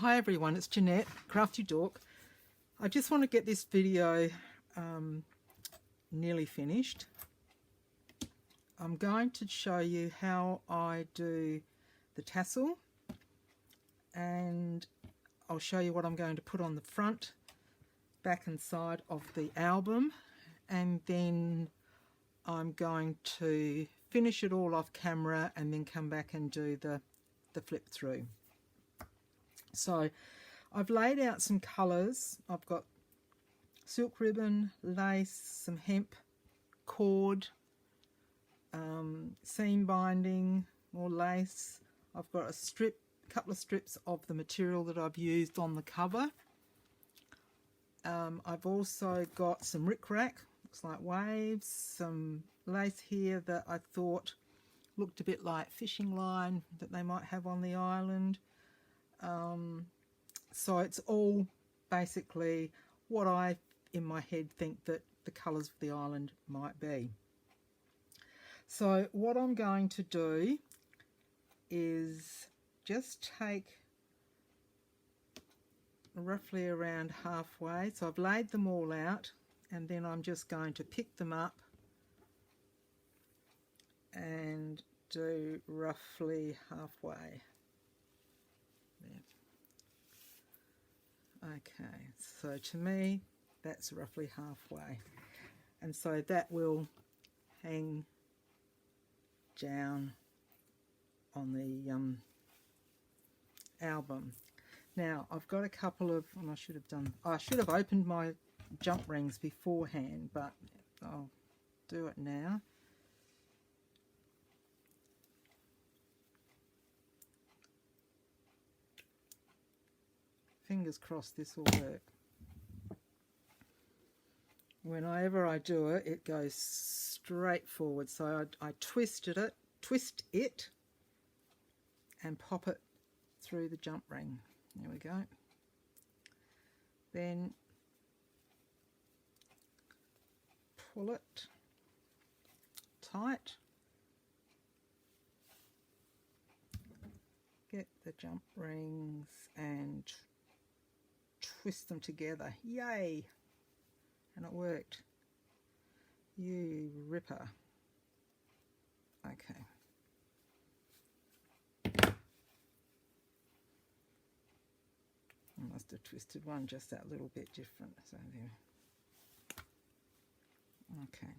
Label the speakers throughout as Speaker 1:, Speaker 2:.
Speaker 1: Hi everyone, it's Jeanette, Crafty Dork. I just want to get this video nearly finished. I'm going to show you how I do the tassel, and I'll show you what I'm going to put on the front, back and side of the album, and then I'm going to finish it all off camera and then come back and do the flip through. So I've laid out some colours. I've got silk ribbon, lace, some hemp, cord, seam binding, more lace. I've got a couple of strips of the material that I've used on the cover. I've also got some rickrack, looks like waves, some lace here that I thought looked a bit like fishing line that they might have on the island. So it's all basically what I in my head think that the colours of the island might be. So what I'm going to do is just take roughly around halfway. So I've laid them all out, and then I'm just going to pick them up and do roughly halfway. There. Okay, so to me that's roughly halfway, and so that will hang down on the album. Now I've got a couple of, and I should have opened my jump rings beforehand, but I'll do it now. Fingers crossed this will work. Whenever I do it, it goes straight forward. So I twist it and pop it through the jump ring. There we go. Then pull it tight. Get the jump rings and twist them together. Yay! And it worked. You ripper. Okay. I must have twisted one just that little bit different. So there. Okay.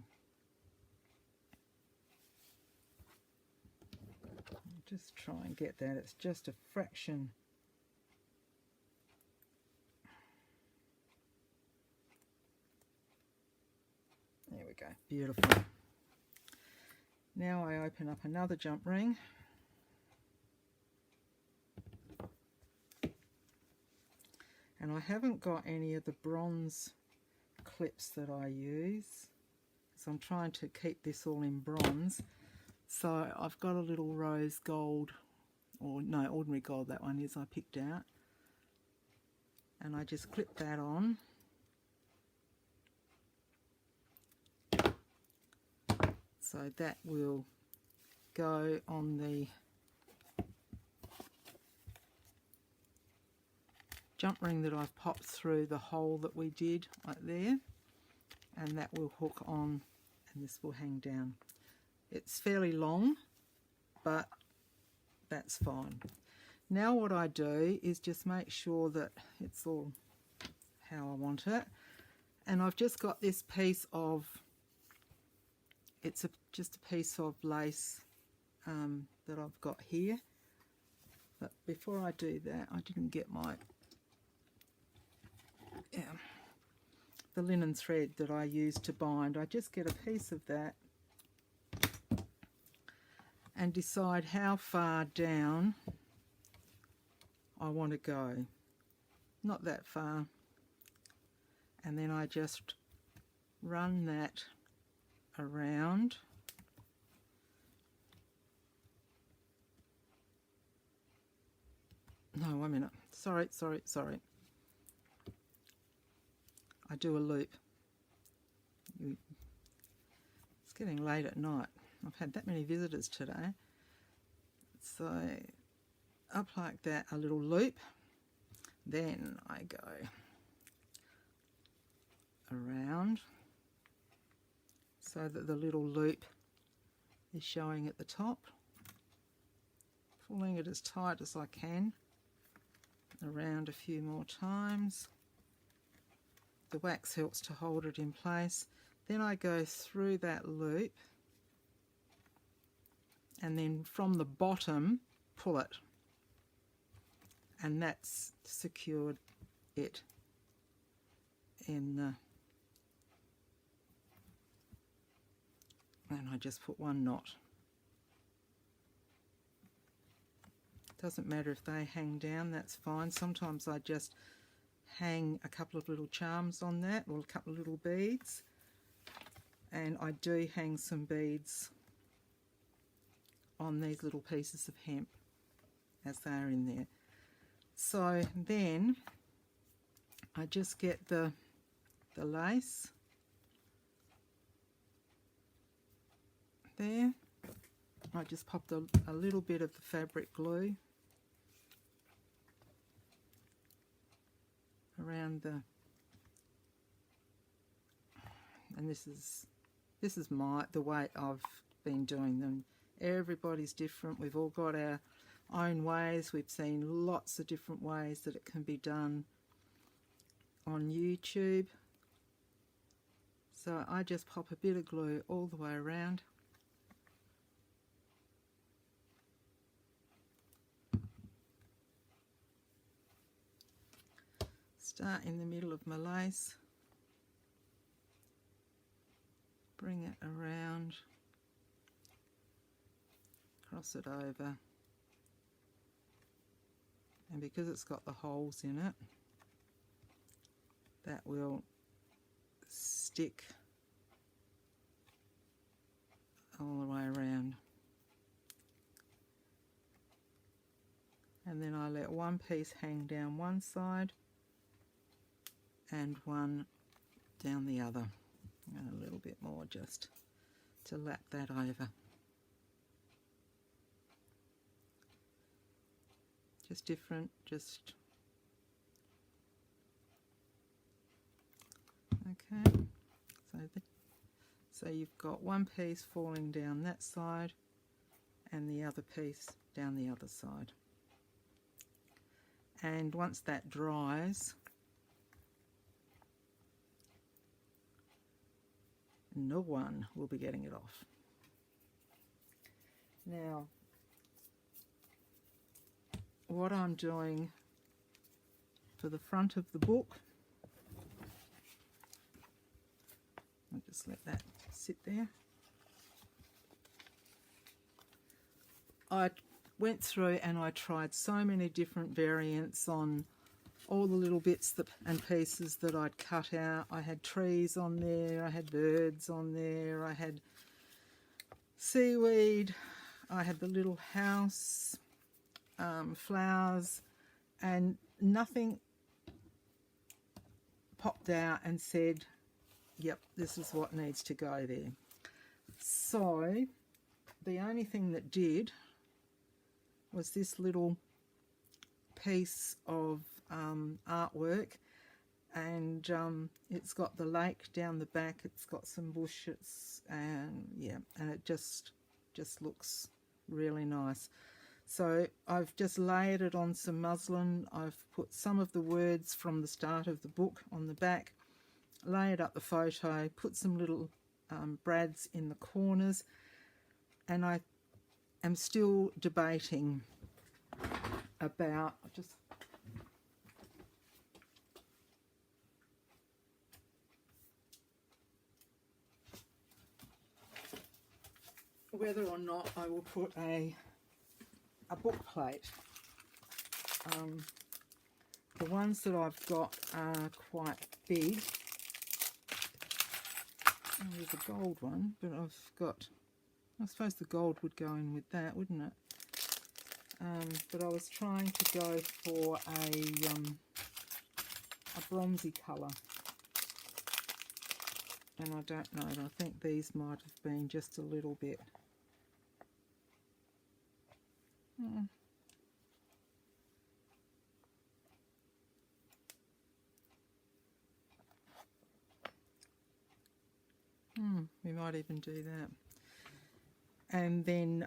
Speaker 1: I'll just try and get that. It's just a fraction. There we go, beautiful. Now I open up another jump ring. And I haven't got any of the bronze clips that I use, so I'm trying to keep this all in bronze. So I've got a little rose gold, or no, ordinary gold that one is, I picked out. And I just clip that on. So that will go on the jump ring that I've popped through the hole that we did right there, and that will hook on, and this will hang down. It's fairly long, but that's fine. Now what I do is just make sure that it's all how I want it, and I've just got this piece of, it's just a piece of lace that I've got here. But before I do that, I didn't get my the linen thread that I use to bind. I just get a piece of that and decide how far down I want to go. Not that far. And then I just run that around. No, 1 minute. Sorry. I do a loop. It's getting late at night. I've had that many visitors today. So up like that, a little loop, Then I go around so that the little loop is showing at the top, pulling it as tight as I can, around a few more times. The wax helps to hold it in place. Then I go through that loop and then from the bottom pull it, and that's secured it in the, and I just put one knot. Doesn't matter if they hang down, that's fine. Sometimes I just hang a couple of little charms on that, or a couple of little beads, and I do hang some beads on these little pieces of hemp as they are in there. So then I just get the lace there. I just popped a little bit of the fabric glue around the, and this is the way I've been doing them. Everybody's different. We've all got our own ways. We've seen lots of different ways that it can be done on YouTube. So I just pop a bit of glue all the way around. Start in the middle of my lace, bring it around, cross it over, and because it's got the holes in it, that will stick all the way around. And then I let one piece hang down one side and one down the other, and a little bit more just to lap that over. Just different, just okay. So you've got one piece falling down that side and the other piece down the other side. And once that dries, no one will be getting it off. Now, what I'm doing for the front of the book, I'll just let that sit there. I went through and I tried so many different variants on all the little bits and pieces that I'd cut out. I had trees on there, I had birds on there, I had seaweed, I had the little house, flowers, and nothing popped out and said, yep, this is what needs to go there. So the only thing that did was this little piece of artwork, and it's got the lake down the back, it's got some bushes, and yeah, and it just looks really nice. So I've just layered it on some muslin. I've put some of the words from the start of the book on the back, layered up the photo, put some little brads in the corners, and I am still debating about whether or not I will put a book plate. The ones that I've got are quite big. Oh, there's a gold one, but I suppose the gold would go in with that, wouldn't it? But I was trying to go for a bronzy colour, and I don't know, I think these might have been just a little bit. We might even do that. And then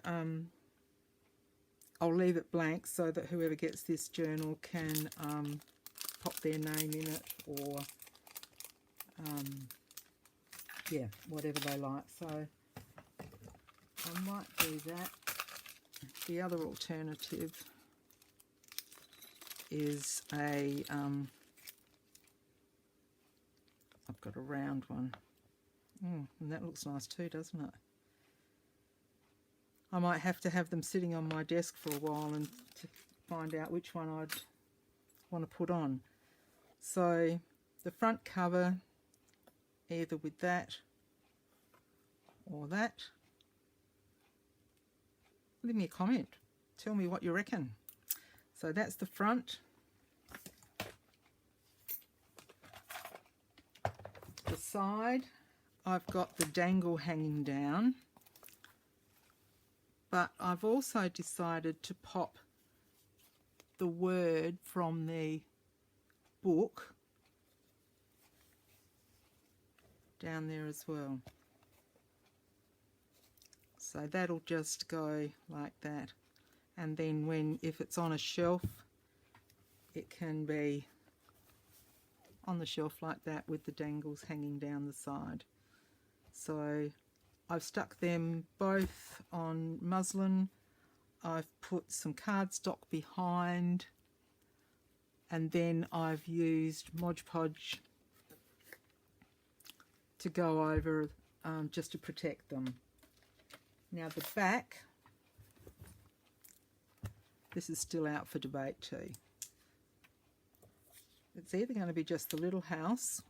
Speaker 1: I'll leave it blank so that whoever gets this journal can pop their name in it, or yeah, whatever they like. So I might do that. The other alternative is a I've got a round one. And that looks nice too, doesn't it? I might have to have them sitting on my desk for a while and to find out which one I'd want to put on. So the front cover, either with that or that. Leave me a comment. Tell me what you reckon. So that's the front. The side, I've got the dangle hanging down, but I've also decided to pop the word from the book down there as well. So that'll just go like that, and then if it's on a shelf, it can be on the shelf like that with the dangles hanging down the side. So I've stuck them both on muslin. I've put some cardstock behind, and then I've used Mod Podge to go over just to protect them. Now the back, this is still out for debate too. It's either going to be just the little house,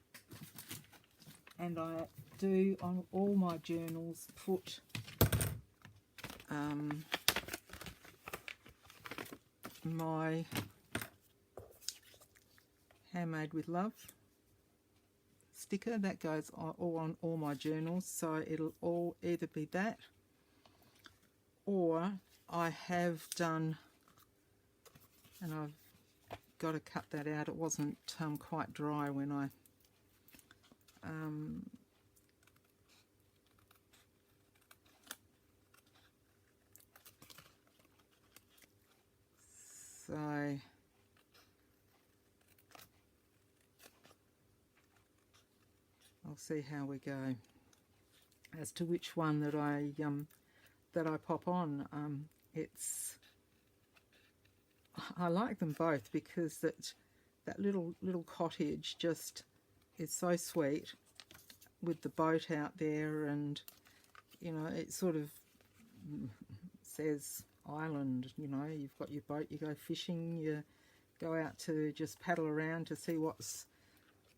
Speaker 1: and I do on all my journals put my Handmade with Love sticker that goes on all my journals, so it'll all either be that, or I have done, and I've got to cut that out, it wasn't quite dry when I so I'll see how we go as to which one that I pop on. I like them both because that little cottage just is so sweet with the boat out there, and you know, it sort of says island. You know, you've got your boat, you go fishing, you go out to just paddle around to see what's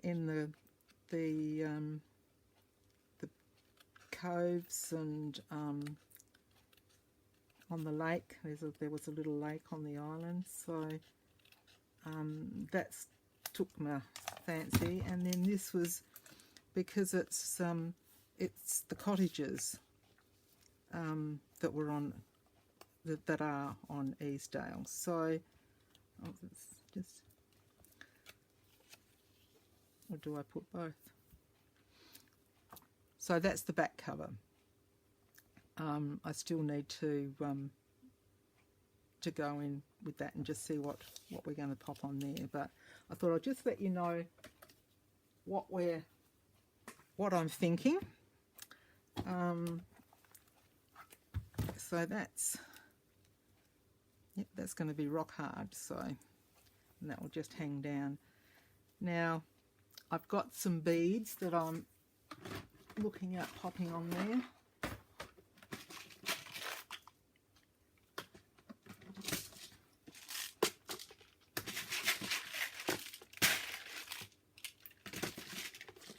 Speaker 1: in the coves, and on the lake. There was a little lake on the island, so that's took my fancy. And then this was because it's the cottages that were on that are on Easdale. So just, or do I put both? So that's the back cover. I still need to go in with that and just see what we're going to pop on there. But I thought I'd just let you know what I'm thinking. So that's going to be rock hard. So, and that will just hang down. Now I've got some beads that I'm looking at popping on there.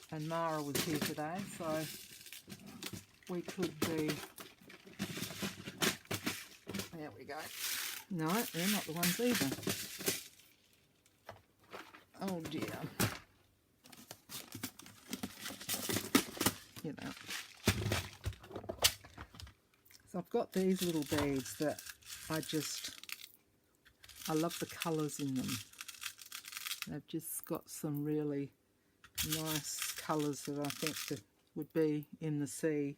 Speaker 1: And Mara was here today, so we could be, there we go. No, they're not the ones either. Oh dear. You know. So I've got these little beads that I love the colours in them. They've just got some really nice colours that I think would be in the sea,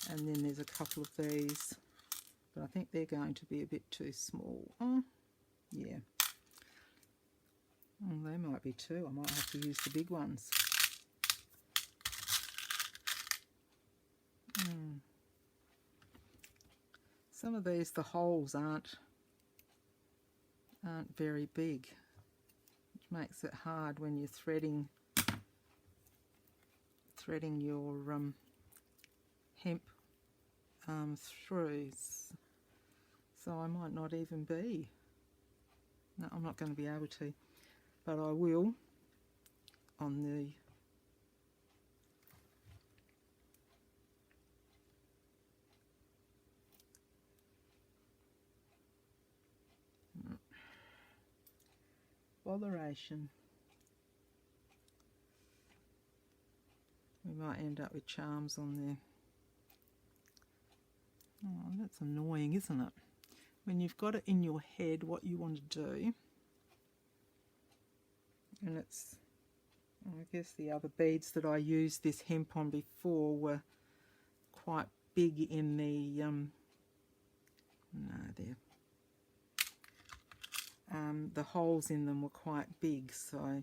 Speaker 1: and then there's a couple of these, but I think they're going to be a bit too small. Oh, yeah. Oh, they might be too. I might have to use the big ones. Some of these, the holes aren't very big, which makes it hard when you're threading your hemp through. So I might not even be. No, I'm not going to be able to, but I will on the botheration. We might end up with charms on there. Oh, that's annoying, isn't it? When you've got it in your head what you want to do, and it's, I guess the other beads that I used this hemp on before were quite big in the the holes in them were quite big, so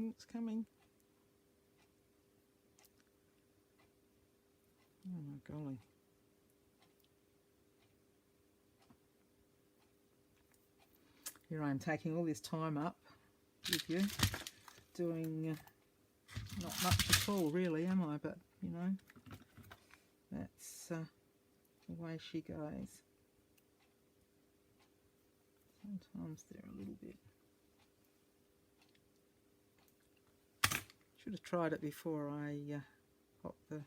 Speaker 1: it's coming. Oh my golly. Here I am taking all this time up with you, doing not much at all really, am I? But, you know, that's the way she goes. Sometimes they're a little bit... Should have tried it before I popped the...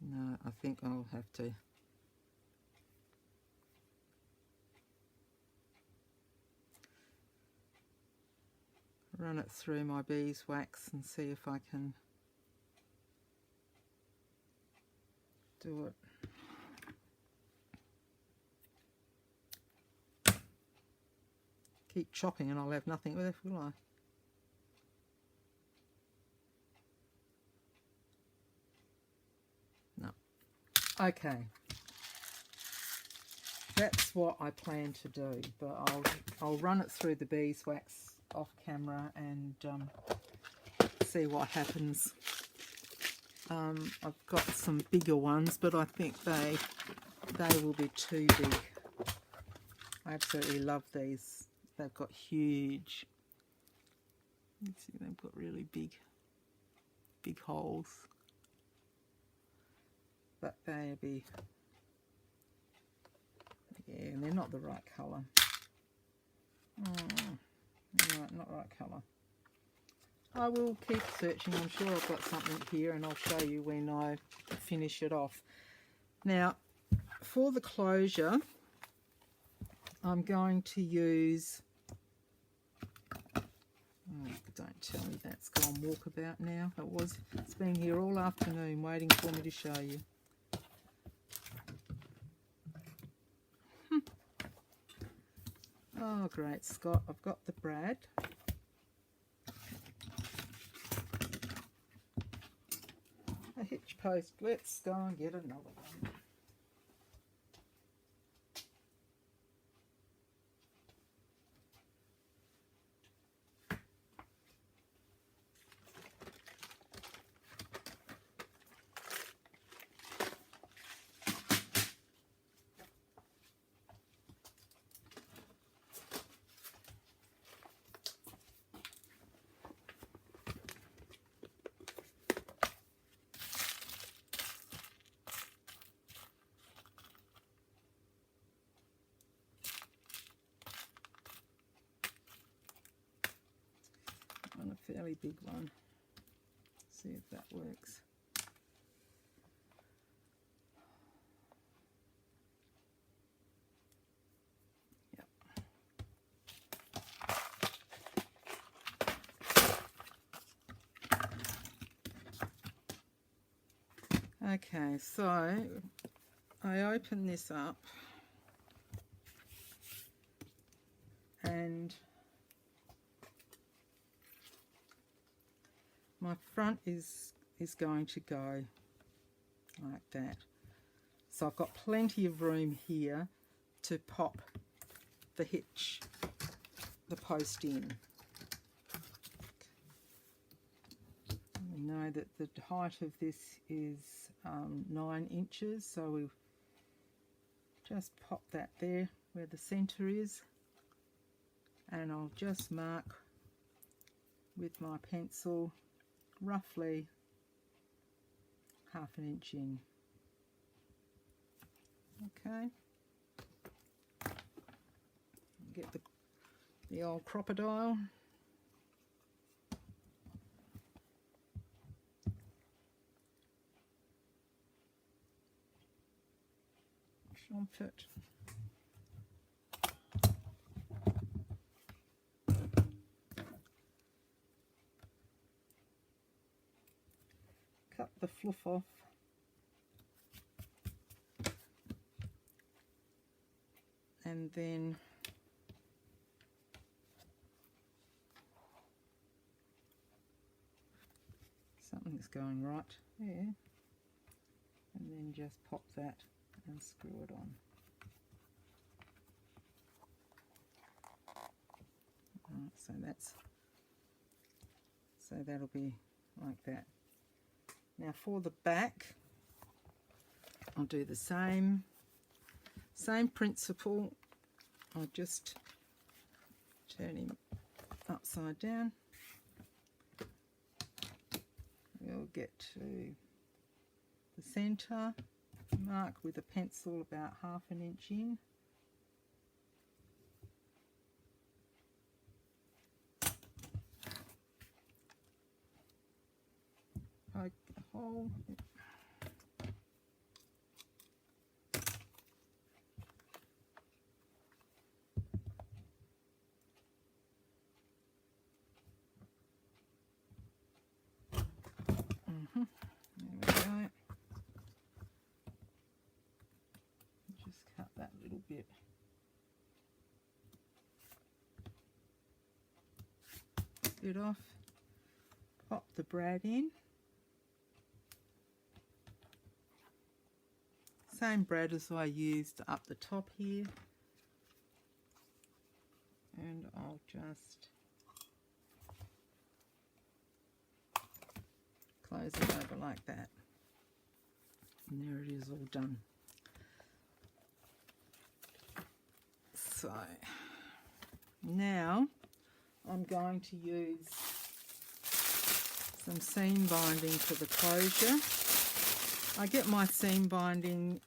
Speaker 1: No, I think I'll have to run it through my beeswax and see if I can do it. Keep chopping and I'll have nothing left, will I? No. Okay. That's what I plan to do, but I'll run it through the beeswax off camera and see what happens. I've got some bigger ones, but I think they will be too big. I absolutely love these. They've got huge. Let's see, they've got really big holes. But they'll be, yeah, and they're not the right colour. Not right colour. I will keep searching. I'm sure I've got something here, and I'll show you when I finish it off. Now, for the closure, I'm going to use... Oh, don't tell me that's gone walkabout now. It's been here all afternoon waiting for me to show you. Oh, great Scott, I've got the brad. A hitch post. Let's go and get another one. fairly big one. See if that works. Yep. Okay, so I open this up and my front is going to go like that. So I've got plenty of room here to pop the hitch, the post in. We know that the height of this is 9 inches, so we just pop that there where the centre is, and I'll just mark with my pencil roughly 1/2 inch in. Okay, get the old crocodile. Trumpet. Cut the fluff off. And then something's going right there. And then just pop that and screw it on. Right, so that'll be like that. Now for the back, I'll do the same principle. I'll just turn him upside down. We'll get to the centre, mark with a pencil about 1/2 inch in. Poke a hole. There we go. Just cut that little bit. Off. Pop the brad in. Same brad as I used up the top here. And I'll just close it over like that. And there it is, all done. So now I'm going to use some seam binding for the closure. I get my seam binding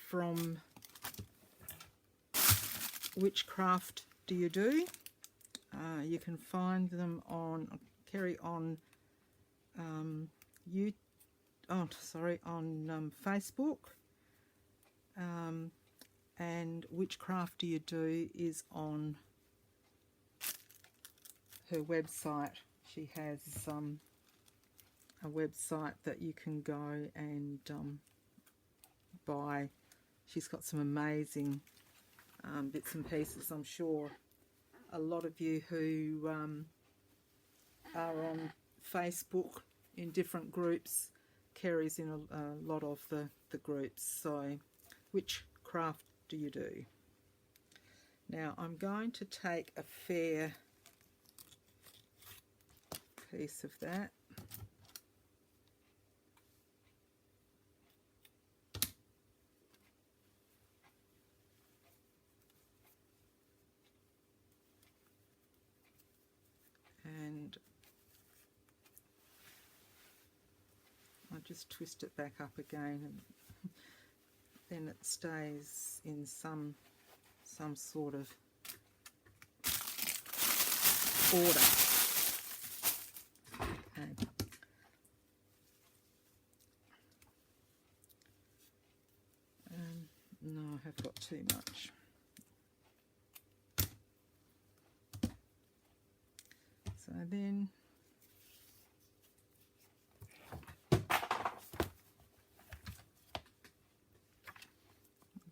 Speaker 1: from Which Craft Do You Do? You can find them on on Facebook, and Which Craft Do You Do is on her website. She has a website that you can go and buy. She's got some amazing bits and pieces. I'm sure a lot of you who are on Facebook in different groups, Kerry's in a lot of the groups. So Which Craft Do You Do? Now I'm going to take a fair piece of that. And I'll just twist it back up again, and then it stays in some sort of order. Okay. No, I have got too much. So then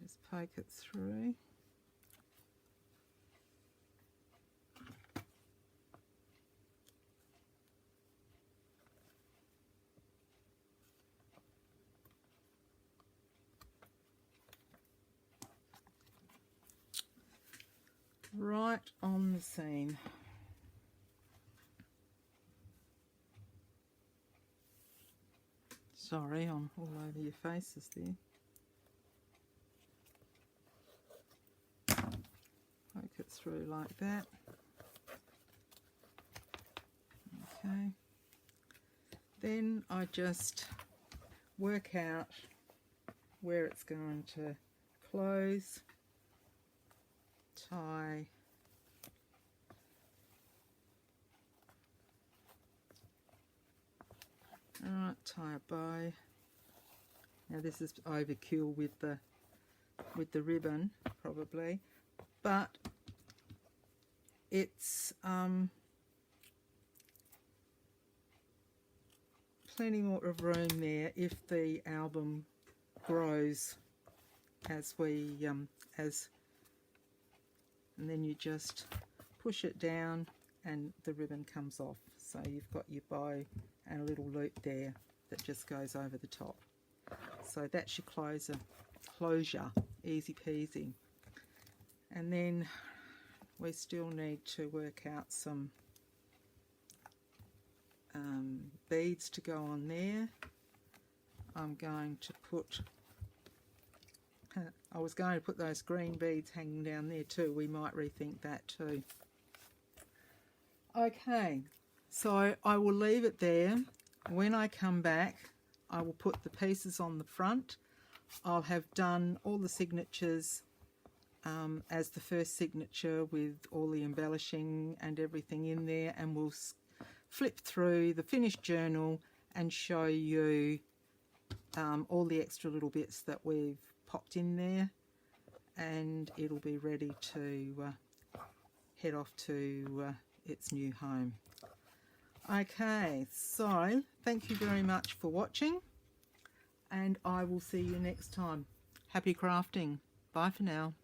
Speaker 1: just poke it through. Right on the seam. Sorry, I'm all over your faces there. Poke it through like that. Okay. Then I just work out where it's going to close, tie, alright, tie a bow. Now this is overkill with the ribbon probably, but it's plenty more of room there if the album grows as we and then you just push it down and the ribbon comes off, so you've got your bow and a little loop there that just goes over the top. So that's your closure, easy peasy. And then we still need to work out some beads to go on there. I'm going to put, I was going to put those green beads hanging down there too. We might rethink that too. Okay, so I will leave it there. When I come back, I will put the pieces on the front. I'll have done all the signatures as the first signature with all the embellishing and everything in there, and we'll flip through the finished journal and show you all the extra little bits that we've popped in there, and it'll be ready to head off to its new home. Okay, so thank you very much for watching, and I will see you next time. Happy crafting. Bye for now.